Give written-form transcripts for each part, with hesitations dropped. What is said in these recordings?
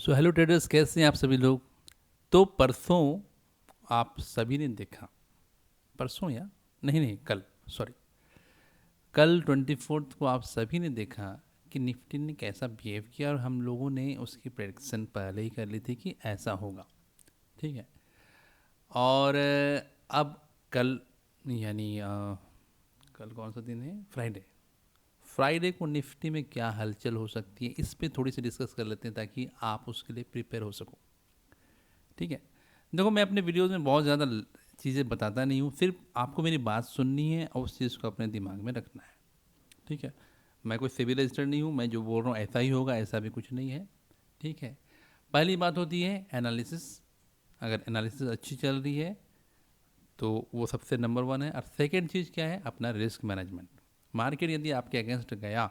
So hello traders, कैसे हैं आप सभी लोग। तो परसों आप सभी ने देखा, परसों या नहीं नहीं कल, सॉरी, कल 24 को आप सभी ने देखा कि निफ्टी ने कैसा बिहेव किया, और हम लोगों ने उसकी प्रेडिक्शन पहले ही कर ली थी कि ऐसा होगा। ठीक है। और अब कल यानी कल कौन सा दिन है, फ्राइडे। फ्राइडे को निफ्टी में क्या हलचल हो सकती है, इस पे थोड़ी सी डिस्कस कर लेते हैं ताकि आप उसके लिए प्रिपेयर हो सको। ठीक है। देखो, मैं अपने वीडियोज़ में बहुत ज़्यादा चीज़ें बताता नहीं हूँ, सिर्फ आपको मेरी बात सुननी है और उस चीज़ को अपने दिमाग में रखना है। ठीक है। मैं कोई सिविल रजिस्टर नहीं हूँ, मैं जो बोल रहा हूँ ऐसा ही होगा, ऐसा भी कुछ नहीं है। ठीक है। पहली बात होती है एनालिसिस। अगर एनालिसिस अच्छी चल रही है तो वो सबसे नंबर वन है। और सेकेंड चीज़ क्या है, अपना रिस्क मैनेजमेंट। मार्केट यदि आपके अगेंस्ट गया,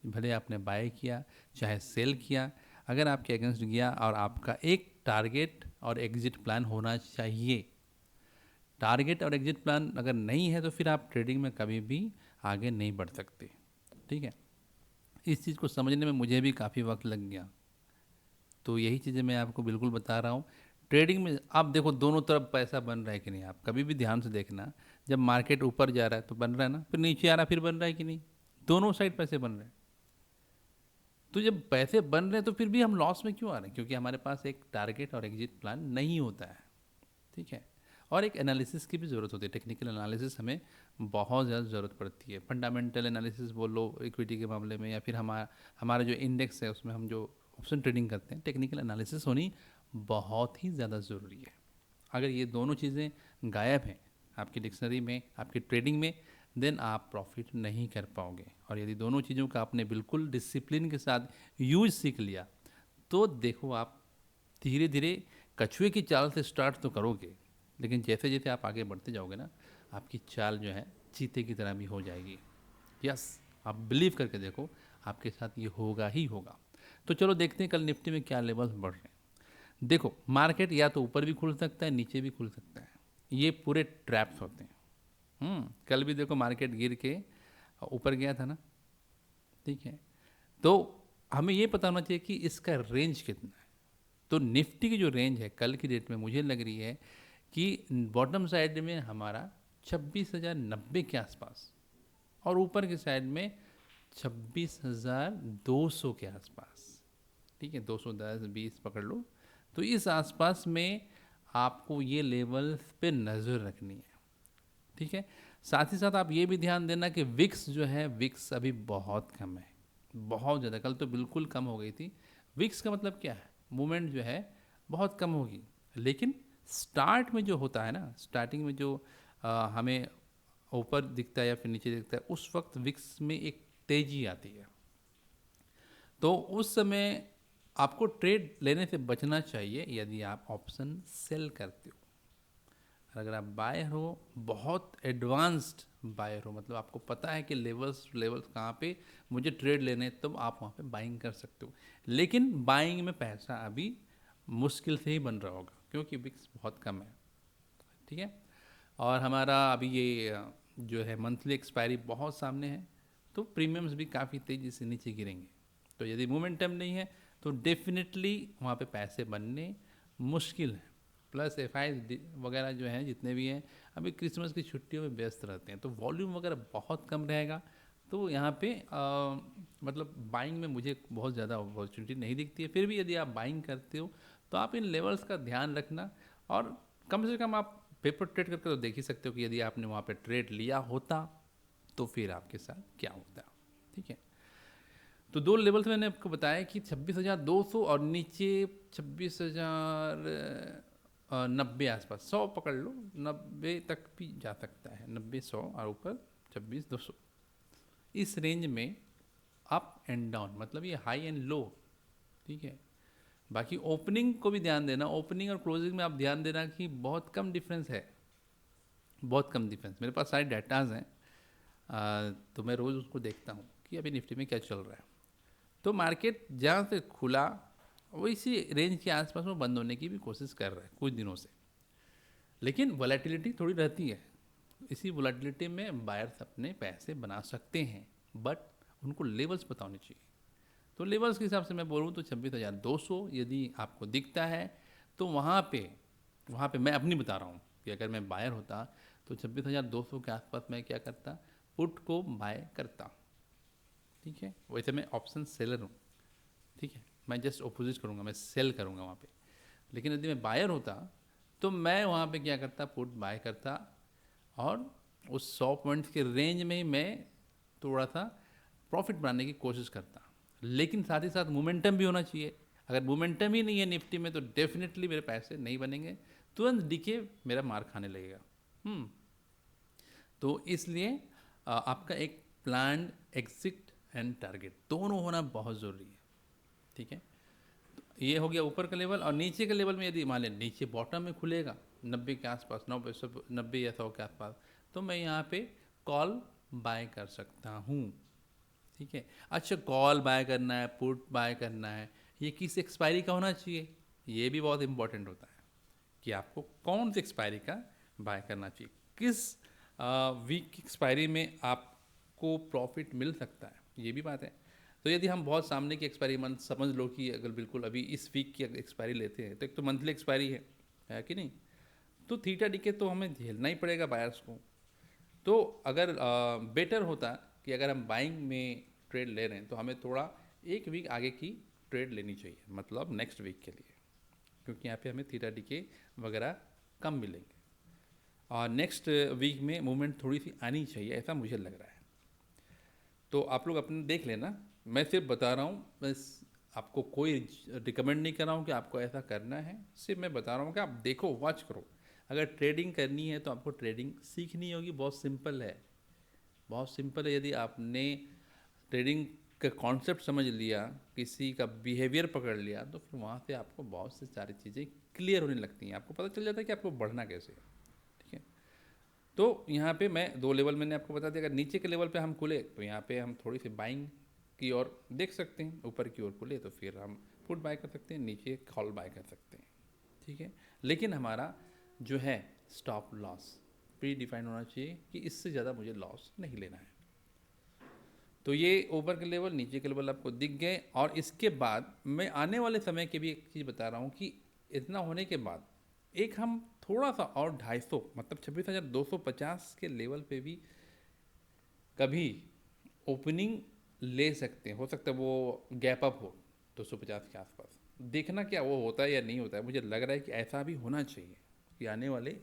भले आपने बाय किया चाहे सेल किया, अगर आपके अगेंस्ट गया और आपका एक टारगेट और एग्जिट प्लान होना चाहिए। टारगेट और एग्जिट प्लान अगर नहीं है तो फिर आप ट्रेडिंग में कभी भी आगे नहीं बढ़ सकते। ठीक है। इस चीज़ को समझने में मुझे भी काफ़ी वक्त लग गया, तो यही चीज़ें मैं आपको बिल्कुल बता रहा हूँ। ट्रेडिंग में आप देखो दोनों तरफ पैसा बन रहा है कि नहीं, आप कभी भी ध्यान से देखना। जब मार्केट ऊपर जा रहा है तो बन रहा है ना, फिर नीचे आ रहा है फिर बन रहा है कि नहीं। दोनों साइड पैसे बन रहे हैं। तो जब पैसे बन रहे हैं तो फिर भी हम लॉस में क्यों आ रहे हैं, क्योंकि हमारे पास एक टारगेट और एग्जिट प्लान नहीं होता है। ठीक है। और एक एनालिसिस की भी ज़रूरत होती है, टेक्निकल एनालिसिस हमें बहुत ज़्यादा ज़रूरत पड़ती है। फंडामेंटल एनालिसिस बोलो इक्विटी के मामले में, या फिर हमारा हमारा जो इंडेक्स है उसमें हम जो ऑप्शन ट्रेडिंग करते हैं, टेक्निकल एनालिसिस होनी बहुत ही ज़्यादा ज़रूरी है। अगर ये दोनों चीज़ें गायब हैं आपकी डिक्शनरी में, आपकी ट्रेडिंग में, देन आप प्रॉफिट नहीं कर पाओगे। और यदि दोनों चीज़ों का आपने बिल्कुल डिसिप्लिन के साथ यूज सीख लिया तो देखो आप धीरे धीरे कछुए की चाल से स्टार्ट तो करोगे, लेकिन जैसे जैसे आप आगे बढ़ते जाओगे ना, आपकी चाल जो है चीते की तरह भी हो जाएगी। यस, आप बिलीव करके देखो, आपके साथ ये होगा ही होगा। तो चलो देखते हैं कल निफ्टी में क्या लेवल्स बढ़ रहे हैं। देखो, मार्केट या तो ऊपर भी खुल सकता है, नीचे भी खुल सकता है। ये पूरे ट्रैप्स होते हैं। कल भी देखो मार्केट गिर के ऊपर गया था ना। ठीक है। तो हमें ये पता होना चाहिए कि इसका रेंज कितना है। तो निफ्टी की जो रेंज है कल की डेट में मुझे लग रही है कि बॉटम साइड में हमारा 26,090 के आसपास, और ऊपर की साइड में 26,200 के आसपास। ठीक है, 210 20 पकड़ लो। तो इस आसपास में आपको ये लेवल्स पे नज़र रखनी है। ठीक है। साथ ही साथ आप ये भी ध्यान देना कि विक्स जो है, विक्स अभी बहुत कम है, बहुत ज़्यादा। कल तो बिल्कुल कम हो गई थी। विक्स का मतलब क्या है, मूवमेंट जो है बहुत कम होगी। लेकिन स्टार्ट में जो होता है ना, स्टार्टिंग में जो हमें ऊपर दिखता है या फिर नीचे दिखता है, उस वक्त विक्स में एक तेज़ी आती है। तो उस समय आपको ट्रेड लेने से बचना चाहिए यदि आप ऑप्शन सेल करते हो। अगर आप बायर हो, बहुत एडवांस्ड बायर हो, मतलब आपको पता है कि लेवल्स लेवल्स कहाँ पे मुझे ट्रेड लेने, तब आप वहाँ पे बाइंग कर सकते हो। लेकिन बाइंग में पैसा अभी मुश्किल से ही बन रहा होगा क्योंकि बिक्स बहुत कम है। ठीक है। और हमारा अभी ये जो है मंथली एक्सपायरी बहुत सामने है, तो प्रीमियम्स भी काफ़ी तेज़ी से नीचे गिरेंगे। तो यदि मोमेंटम नहीं है तो डेफिनेटली वहाँ पे पैसे बनने मुश्किल है। प्लस एफ वगैरह जो हैं जितने भी हैं, अभी क्रिसमस की छुट्टियों में व्यस्त रहते हैं, तो वॉल्यूम वगैरह बहुत कम रहेगा। तो यहाँ पे मतलब बाइंग में मुझे बहुत ज़्यादा अपॉर्चुनिटी नहीं दिखती है। फिर भी यदि आप बाइंग करते हो तो आप इन लेवल्स का ध्यान रखना, और कम से कम आप पेपर ट्रेड करके तो देख ही सकते हो कि यदि आपने वहाँ पे ट्रेड लिया होता तो फिर आपके साथ क्या होता। ठीक है। तो दो लेवल्स मैंने आपको बताया कि 26,200 और नीचे 26,090 आसपास, 100 पकड़ लो, 90 तक भी जा सकता है, 90 100, और ऊपर 26,200। इस रेंज में अप एंड डाउन, मतलब ये हाई एंड लो। ठीक है। बाकी ओपनिंग को भी ध्यान देना, ओपनिंग और क्लोजिंग में आप ध्यान देना कि बहुत कम डिफरेंस है, बहुत कम डिफरेंस। मेरे पास सारे डाटाज हैं, तो मैं रोज़ उसको देखता हूँ कि अभी निफ्टी में क्या चल रहा है। तो मार्केट जहाँ से खुला वो इसी रेंज के आसपास में बंद होने की भी कोशिश कर रहा है कुछ दिनों से। लेकिन वॉलेटिलिटी थोड़ी रहती है, इसी वॉलेटिलिटी में बायर्स अपने पैसे बना सकते हैं, बट उनको लेवल्स पता होने चाहिए। तो लेवल्स के हिसाब से मैं बोलूँ तो 26,200 यदि आपको दिखता है तो वहाँ पे मैं अपनी बता रहा हूँ कि अगर मैं बायर होता तो 26,200 के आसपास मैं क्या करता, पुट को बाय करता। ठीक है, वैसे मैं ऑप्शन सेलर हूँ, ठीक है, मैं जस्ट अपोजिट करूँगा, मैं सेल करूँगा वहाँ पे। लेकिन यदि मैं बायर होता तो मैं वहाँ पे क्या करता, पुट बाय करता और उस 100 पॉइंट्स के रेंज में ही मैं थोड़ा सा प्रॉफिट बनाने की कोशिश करता। लेकिन साथ ही साथ मोमेंटम भी होना चाहिए। अगर मोमेंटम ही नहीं है निफ्टी में तो डेफिनेटली मेरे पैसे नहीं बनेंगे, तुरंत डीके मेरा मार खाने लगेगा। तो इसलिए आपका एक प्लान्ड एग्जिट एंड टारगेट दोनों होना बहुत ज़रूरी है। ठीक है, ये हो गया ऊपर का लेवल। और नीचे के लेवल में यदि मान लें नीचे बॉटम में खुलेगा 90 के आसपास, 90 या 100 के आसपास, तो मैं यहाँ पे कॉल बाय कर सकता हूँ। ठीक है, अच्छा कॉल बाय करना है, पुट बाय करना है, ये किस एक्सपायरी का होना चाहिए, ये भी बहुत इंपॉर्टेंट होता है कि आपको कौन सी एक्सपायरी का बाय करना चाहिए, किस वीक की एक्सपायरी में आपको प्रॉफिट मिल सकता है, ये भी बात है। तो यदि हम बहुत सामने की एक्सपायरी मंथ समझ लो कि अगर बिल्कुल अभी इस वीक की एक्सपायरी लेते हैं तो एक तो मंथली एक्सपायरी है कि नहीं, तो थीटा डीके तो हमें झेलना ही पड़ेगा बायर्स को। तो अगर बेटर होता कि अगर हम बाइंग में ट्रेड ले रहे हैं तो हमें थोड़ा एक वीक आगे की ट्रेड लेनी चाहिए, मतलब नेक्स्ट वीक के लिए, क्योंकि यहाँ पे हमें थीटा डीके वगैरह कम मिलेंगे और नेक्स्ट वीक में मूवमेंट थोड़ी सी आनी चाहिए, ऐसा मुझे लग रहा है। तो आप लोग अपने देख लेना, मैं सिर्फ बता रहा हूँ, बस आपको कोई रिकमेंड नहीं कर रहा हूँ कि आपको ऐसा करना है, सिर्फ मैं बता रहा हूँ कि आप देखो, वॉच करो। अगर ट्रेडिंग करनी है तो आपको ट्रेडिंग सीखनी होगी, बहुत सिंपल है, बहुत सिंपल है। यदि आपने ट्रेडिंग का कॉन्सेप्ट समझ लिया, किसी का बिहेवियर पकड़ लिया, तो फिर वहाँ से आपको बहुत से सारी चीज़ें क्लियर होने लगती हैं, आपको पता चल जाता है कि आपको बढ़ना कैसे है। ठीक है, तो यहाँ पे मैं दो लेवल मैंने आपको बता दिया। अगर नीचे के लेवल पे हम खुले तो यहाँ पे हम थोड़ी सी बाइंग की ओर देख सकते हैं, ऊपर की ओर खुले तो फिर हम पुट बाय कर सकते हैं, नीचे कॉल बाय कर सकते हैं। ठीक है, लेकिन हमारा जो है स्टॉप लॉस प्री डिफाइंड होना चाहिए कि इससे ज़्यादा मुझे लॉस नहीं लेना है। तो ये ऊपर के लेवल, नीचे के लेवल आपको दिख गए। और इसके बाद मैं आने वाले समय की भी एक चीज़ बता रहा हूँ कि इतना होने के बाद एक हम थोड़ा सा और 250 मतलब 26,250 के लेवल पे भी कभी ओपनिंग ले सकते हैं। हो सकता है वो गैप अप हो 250 के आसपास, देखना क्या वो होता है या नहीं होता है। मुझे लग रहा है कि ऐसा भी होना चाहिए कि आने वाले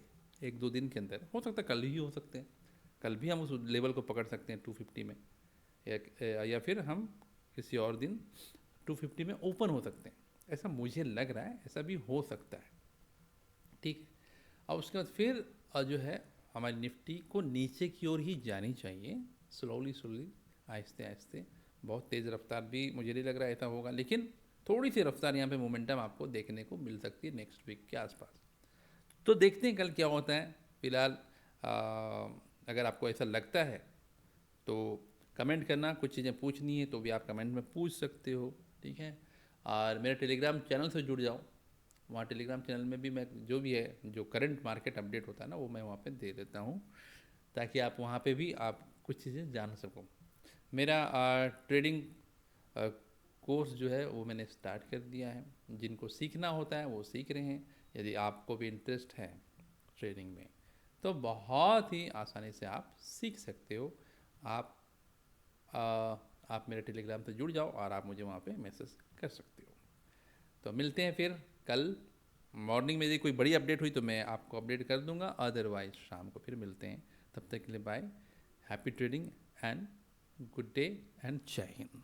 एक दो दिन के अंदर, हो सकता है कल ही हो सकते हैं, कल भी हम उस लेवल को पकड़ सकते हैं 250 में, या फिर हम किसी और दिन 250 में ओपन हो सकते हैं, ऐसा मुझे लग रहा है, ऐसा भी हो सकता है। ठीक है, और उसके बाद फिर जो है हमारी निफ्टी को नीचे की ओर ही जानी चाहिए, स्लोली स्लोली, आहिस्ते आहिस्ते। बहुत तेज़ रफ्तार भी मुझे नहीं लग रहा है ऐसा होगा, लेकिन थोड़ी सी रफ्तार यहाँ पे मोमेंटम आपको देखने को मिल सकती है नेक्स्ट वीक के आसपास। तो देखते हैं कल क्या होता है। फिलहाल अगर आपको ऐसा लगता है तो कमेंट करना, कुछ चीज़ें पूछनी है तो भी आप कमेंट में पूछ सकते हो। ठीक है, और मेरे टेलीग्राम चैनल से जुड़ जाओ, वहाँ टेलीग्राम चैनल में भी मैं जो भी है, जो करंट मार्केट अपडेट होता है ना, वो मैं वहाँ पे दे देता हूँ, ताकि आप वहाँ पे भी आप कुछ चीज़ें जान सको। मेरा ट्रेडिंग कोर्स जो है वो मैंने स्टार्ट कर दिया है, जिनको सीखना होता है वो सीख रहे हैं। यदि आपको भी इंटरेस्ट है ट्रेडिंग में तो बहुत ही आसानी से आप सीख सकते हो। आप आप मेरे टेलीग्राम से जुड़ जाओ और आप मुझे वहाँ पे मैसेज कर सकते हो। तो मिलते हैं फिर कल मॉर्निंग में। यदि कोई बड़ी अपडेट हुई तो मैं आपको अपडेट कर दूंगा, अदरवाइज शाम को फिर मिलते हैं। तब तक के लिए bye, happy trading and good day and जय हिंद।